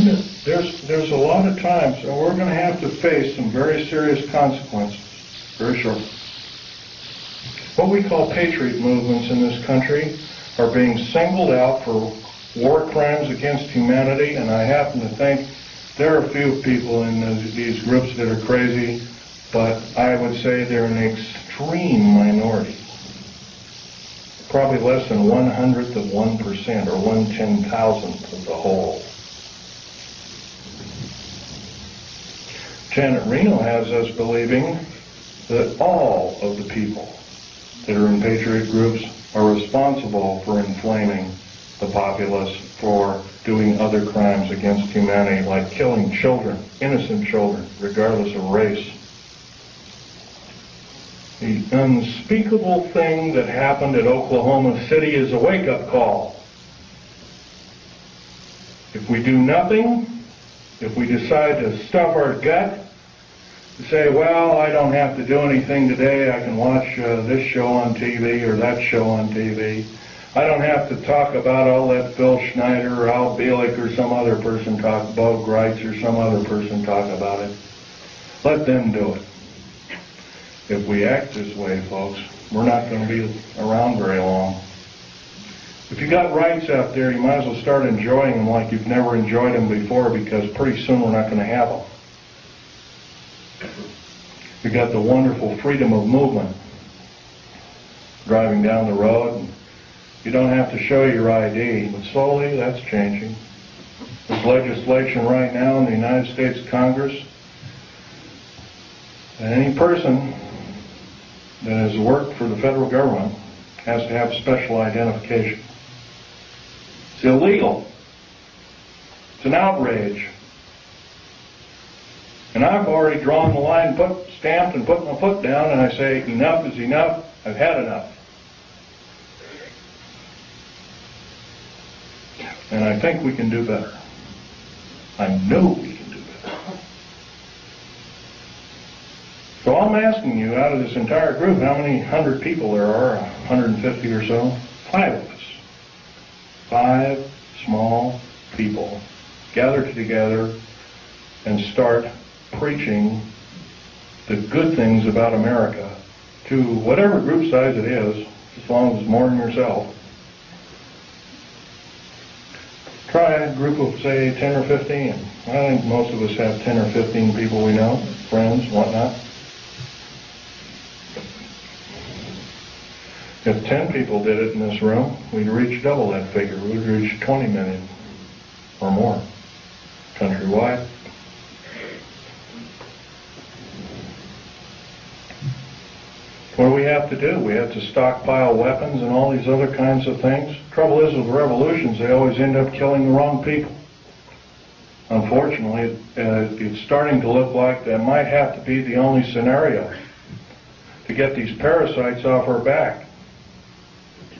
there's a lot of times, and we're going to have to face some very serious consequences very shortly. What we call patriot movements in this country are being singled out for war crimes against humanity, and I happen to think there are a few people in these groups that are crazy, but I would say they're an extreme minority. Probably less than 1/100th of 1% or 1/10,000th of the whole. Janet Reno has us believing that all of the people that are in patriot groups are responsible for inflaming the populace, for doing other crimes against humanity, like killing children, innocent children, regardless of race. The unspeakable thing that happened at Oklahoma City is a wake-up call. If we do nothing, if we decide to stuff our gut, to say, well, I don't have to do anything today, I can watch this show on TV or that show on TV. I don't have to talk about, I'll let Phil Schneider or Al Bielek or some other person talk, Bo Greitz or some other person talk about it. Let them do it. If we act this way, folks, we're not going to be around very long. If you got rights out there, you might as well start enjoying them like you've never enjoyed them before, because pretty soon we're not going to have them. You got the wonderful freedom of movement. Driving down the road, you don't have to show your ID, but slowly that's changing. There's legislation right now in the United States Congress that any person that has worked for the federal government has to have special identification. It's illegal. It's an outrage. And I've already drawn the line, stamped and put my foot down, and I say, enough is enough. I've had enough. And I think we can do better. I know we can do better. So I'm asking you, out of this entire group, how many 100 people there are, 150 or so? 5 of us. 5 small people gathered together and start preaching the good things about America to whatever group size it is, as long as it's more than yourself. Try a group of, say, 10 or 15. I think most of us have 10 or 15 people we know, friends, whatnot. If 10 people did it in this room, we'd reach double that figure. We'd reach 20 million or more countrywide. What do we have to do? We have to stockpile weapons and all these other kinds of things. Trouble is with revolutions, they always end up killing the wrong people. Unfortunately, it's starting to look like that might have to be the only scenario to get these parasites off our back.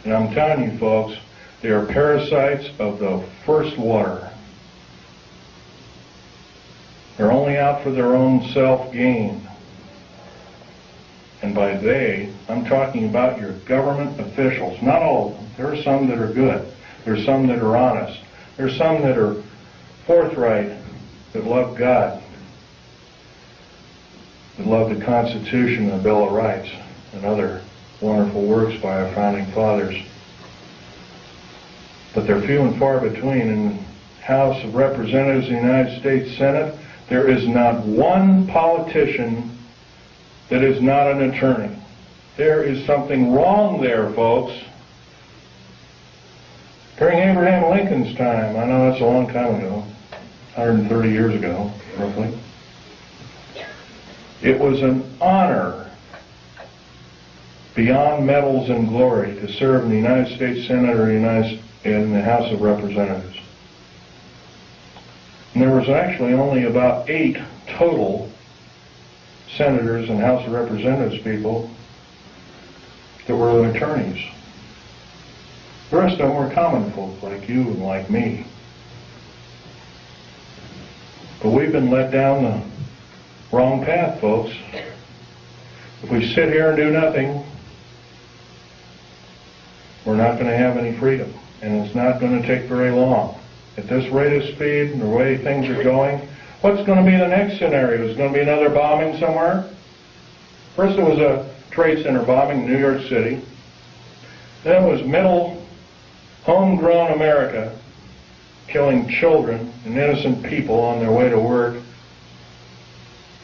And I'm telling you, folks, they are parasites of the first water. They're only out for their own self-gain. And by they, I'm talking about your government officials. Not all of them. There are some that are good. There are some that are honest. There are some that are forthright, that love God, that love the Constitution and the Bill of Rights, and other wonderful works by our founding fathers. But they're few and far between. In the House of Representatives in the United States Senate, there is not one politician that is not an attorney. There is something wrong there, folks. During Abraham Lincoln's time, I know that's a long time ago, 130 years ago, roughly, it was an honor beyond medals and glory to serve in the United States Senate or in the House of Representatives. And there was actually only about 8 total senators and House of Representatives people that were attorneys. The rest of them were common folk like you and like me. But we've been led down the wrong path, folks. If we sit here and do nothing, we're not going to have any freedom. And it's not going to take very long. at this rate of speed and the way things are going, what's going to be the next scenario? Is it going to be another bombing somewhere? First it was a Trade Center bombing in New York City. Then it was middle, homegrown America killing children and innocent people on their way to work,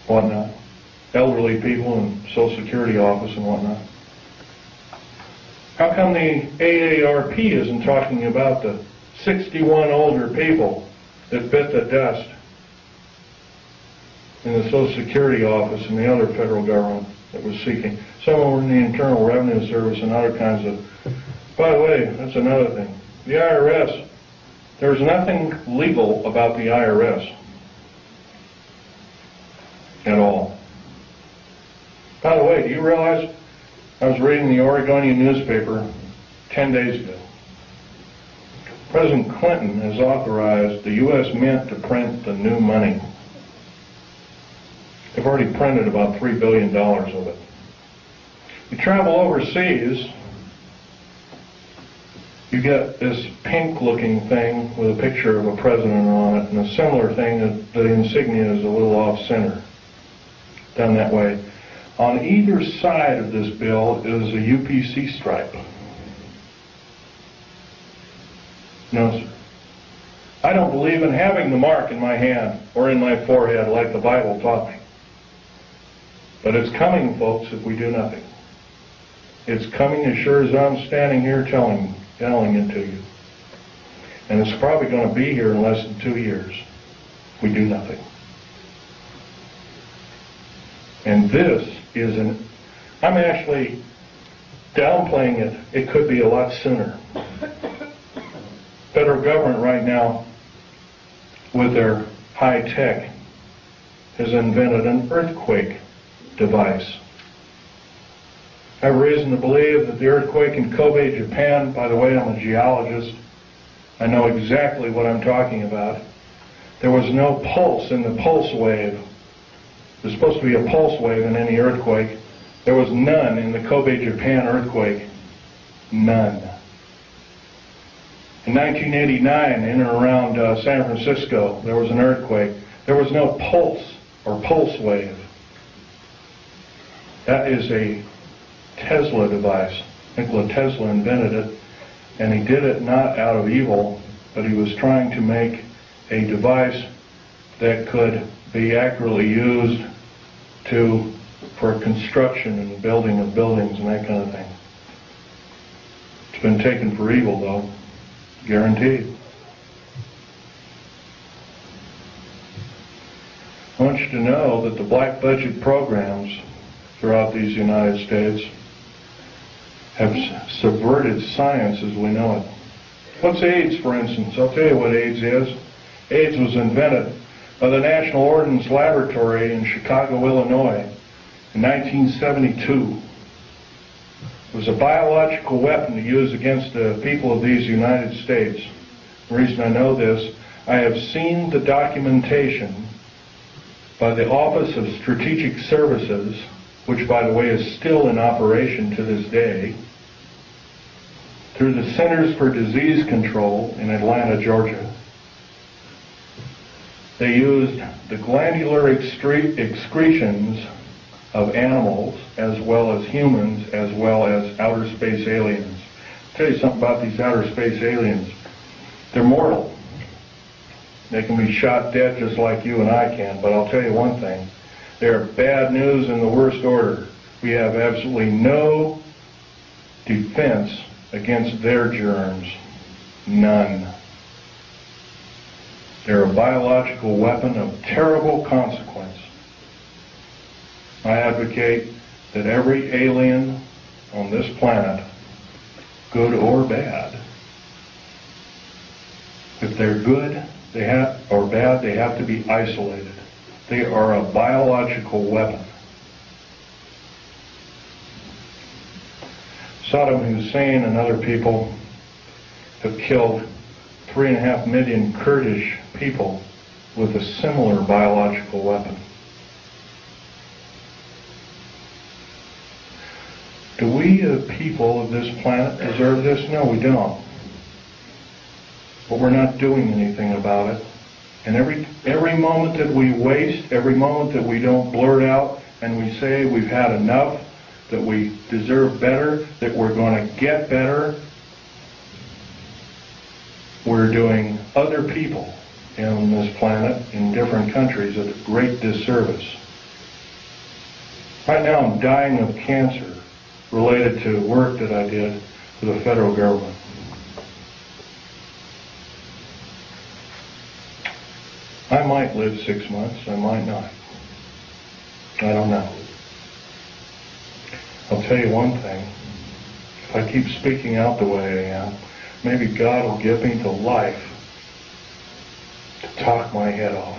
whatnot. Elderly people in Social Security office and whatnot. How come the AARP isn't talking about the 61 older people that bit the dust in the Social Security office and the other federal government that was seeking? Some were in the Internal Revenue Service and other kinds of... By the way, that's another thing. The IRS, there's nothing legal about the IRS at all. By the way, do you realize, I was reading the Oregonian newspaper 10 days ago. President Clinton has authorized the U.S. Mint to print the new money. They've already printed about $3 billion of it. You travel overseas, you get this pink-looking thing with a picture of a president on it, and a similar thing that the insignia is a little off-center, done that way. On either side of this bill is a UPC stripe. No, sir. I don't believe in having the mark in my hand or in my forehead like the Bible taught me. But it's coming, folks, if we do nothing. It's coming as sure as I'm standing here telling it to you. And it's probably going to be here in less than 2 years if we do nothing. And this is I'm actually downplaying it. It could be a lot sooner. Federal government right now, with their high tech, has invented an earthquake device. I have reason to believe that the earthquake in Kobe, Japan, by the way, I'm a geologist, I know exactly what I'm talking about. There was no pulse in the pulse wave. There's supposed to be a pulse wave in any earthquake. There was none in the Kobe, Japan earthquake. None. In 1989, in and around San Francisco, there was an earthquake. There was no pulse or pulse wave. That is a Tesla device. Nikola Tesla invented it, and he did it not out of evil, but he was trying to make a device that could be accurately used for construction and building of buildings and that kind of thing. It's been taken for evil, though, guaranteed. I want you to know that the black budget programs throughout these United States have subverted science as we know it. What's AIDS, for instance? I'll tell you what AIDS is. AIDS was invented by the National Ordnance Laboratory in Chicago, Illinois in 1972. It was a biological weapon to use against the people of these United States. The reason I know this, I have seen the documentation by the Office of Strategic Services, which by the way is still in operation to this day, through the Centers for Disease Control in Atlanta, Georgia. They used the glandular excretions of animals as well as humans as well as outer space aliens. I'll tell you something about these outer space aliens. They're mortal. They can be shot dead just like you and I can, but I'll tell you one thing. They're bad news in the worst order. We have absolutely no defense against their germs. None. They're a biological weapon of terrible consequence. I advocate that every alien on this planet, good or bad, if they're good or bad, they have to be isolated. They are a biological weapon. Saddam Hussein and other people have killed 3.5 million Kurdish people with a similar biological weapon. Do we, the people of this planet, deserve this? No, we don't. but we're not doing anything about it. And every moment that we waste, every moment that we don't blurt out and we say we've had enough, that we deserve better, that we're going to get better, we're doing other people on this planet in different countries a great disservice. Right now I'm dying of cancer related to work that I did for the federal government. I might live 6 months, I might not. I don't know. I'll tell you one thing. If I keep speaking out the way I am, maybe God will give me the life to talk my head off.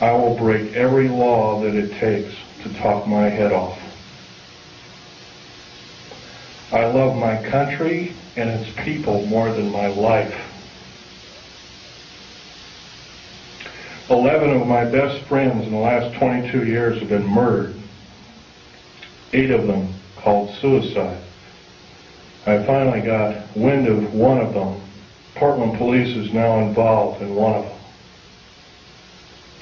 I will break every law that it takes to talk my head off. I love my country and its people more than my life. 11 of my best friends in the last 22 years have been murdered. 8 of them called suicide. I finally got wind of one of them. Portland police is now involved in one of them.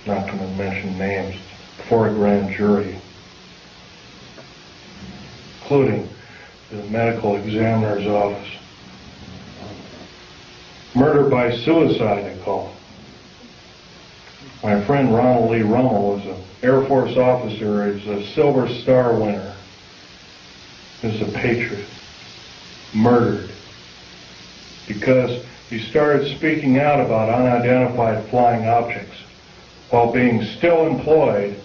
Not going to mention names. Before a grand jury, including the medical examiner's office. Murder by suicide, they call it. My friend Ronald Lee Rummel was an Air Force officer. He's a Silver Star winner. He's a patriot. Murdered because he started speaking out about unidentified flying objects while being still employed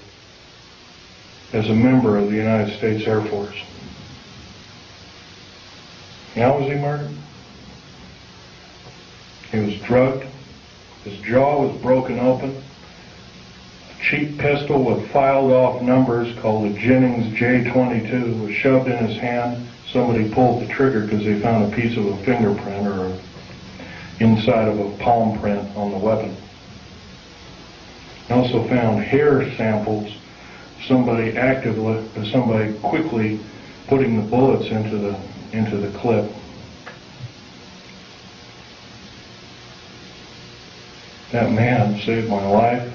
as a member of the United States Air Force. How was he murdered? He was drugged. His jaw was broken open. A cheap pistol with filed off numbers called the Jennings J-22 was shoved in his hand. Somebody pulled the trigger because they found a piece of a fingerprint or inside of a palm print on the weapon. They also found hair samples. Somebody quickly putting the bullets into the clip. That man saved my life.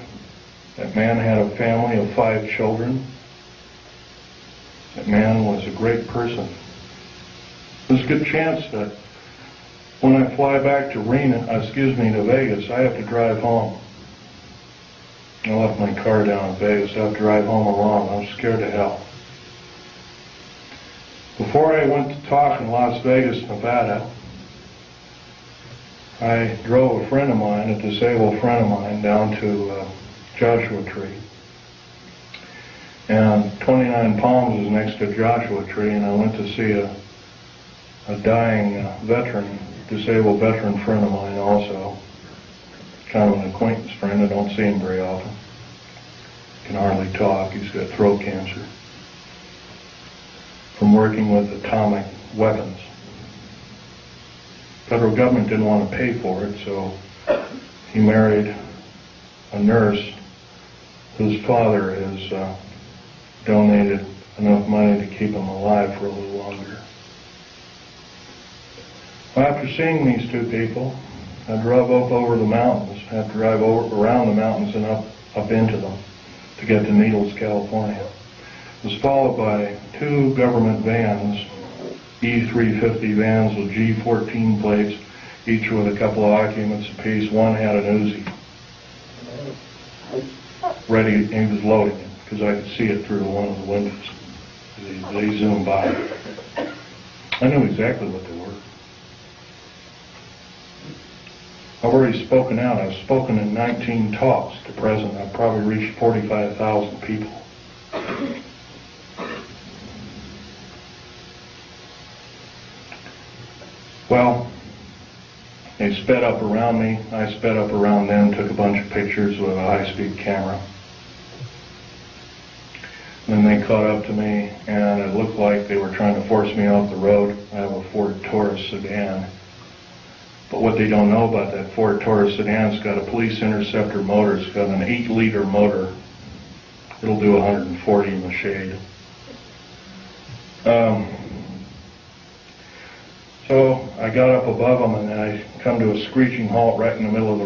That man had a family of 5 children. That man was a great person. There's a good chance that when I fly back to Vegas, I have to drive home. I left my car down in Vegas. I have to drive home alone. I'm scared to hell. Before I went to talk in Las Vegas, Nevada, I drove a friend of mine, a disabled friend of mine, down to Joshua Tree. And 29 Palms is next to Joshua Tree, and I went to see a dying veteran, disabled veteran friend of mine also. Kind of an acquaintance friend. I don't see him very often. Can hardly talk. He's got throat cancer from working with atomic weapons. Federal government didn't want to pay for it, so he married a nurse whose father has donated enough money to keep him alive for a little longer. Well, after seeing these 2 people, I drove up over the mountains. I had to drive around the mountains and up into them to get to Needles, California. It was followed by 2 government vans, E350 vans with G14 plates, each with a couple of occupants apiece. One had an Uzi. Ready, he was loading it, because I could see it through one of the windows. They zoomed by. I knew exactly what they were. I've already spoken out. I've spoken in 19 talks to present. I've probably reached 45,000 people. Well, they sped up around me. I sped up around them, took a bunch of pictures with a high-speed camera. Then they caught up to me, and it looked like they were trying to force me off the road. I have a Ford Taurus sedan. But what they don't know about that Ford Taurus sedan, it's got a police interceptor motor. It's got an 8-liter motor. It'll do 140 in the shade. So I got up above them and I come to a screeching halt right in the middle of the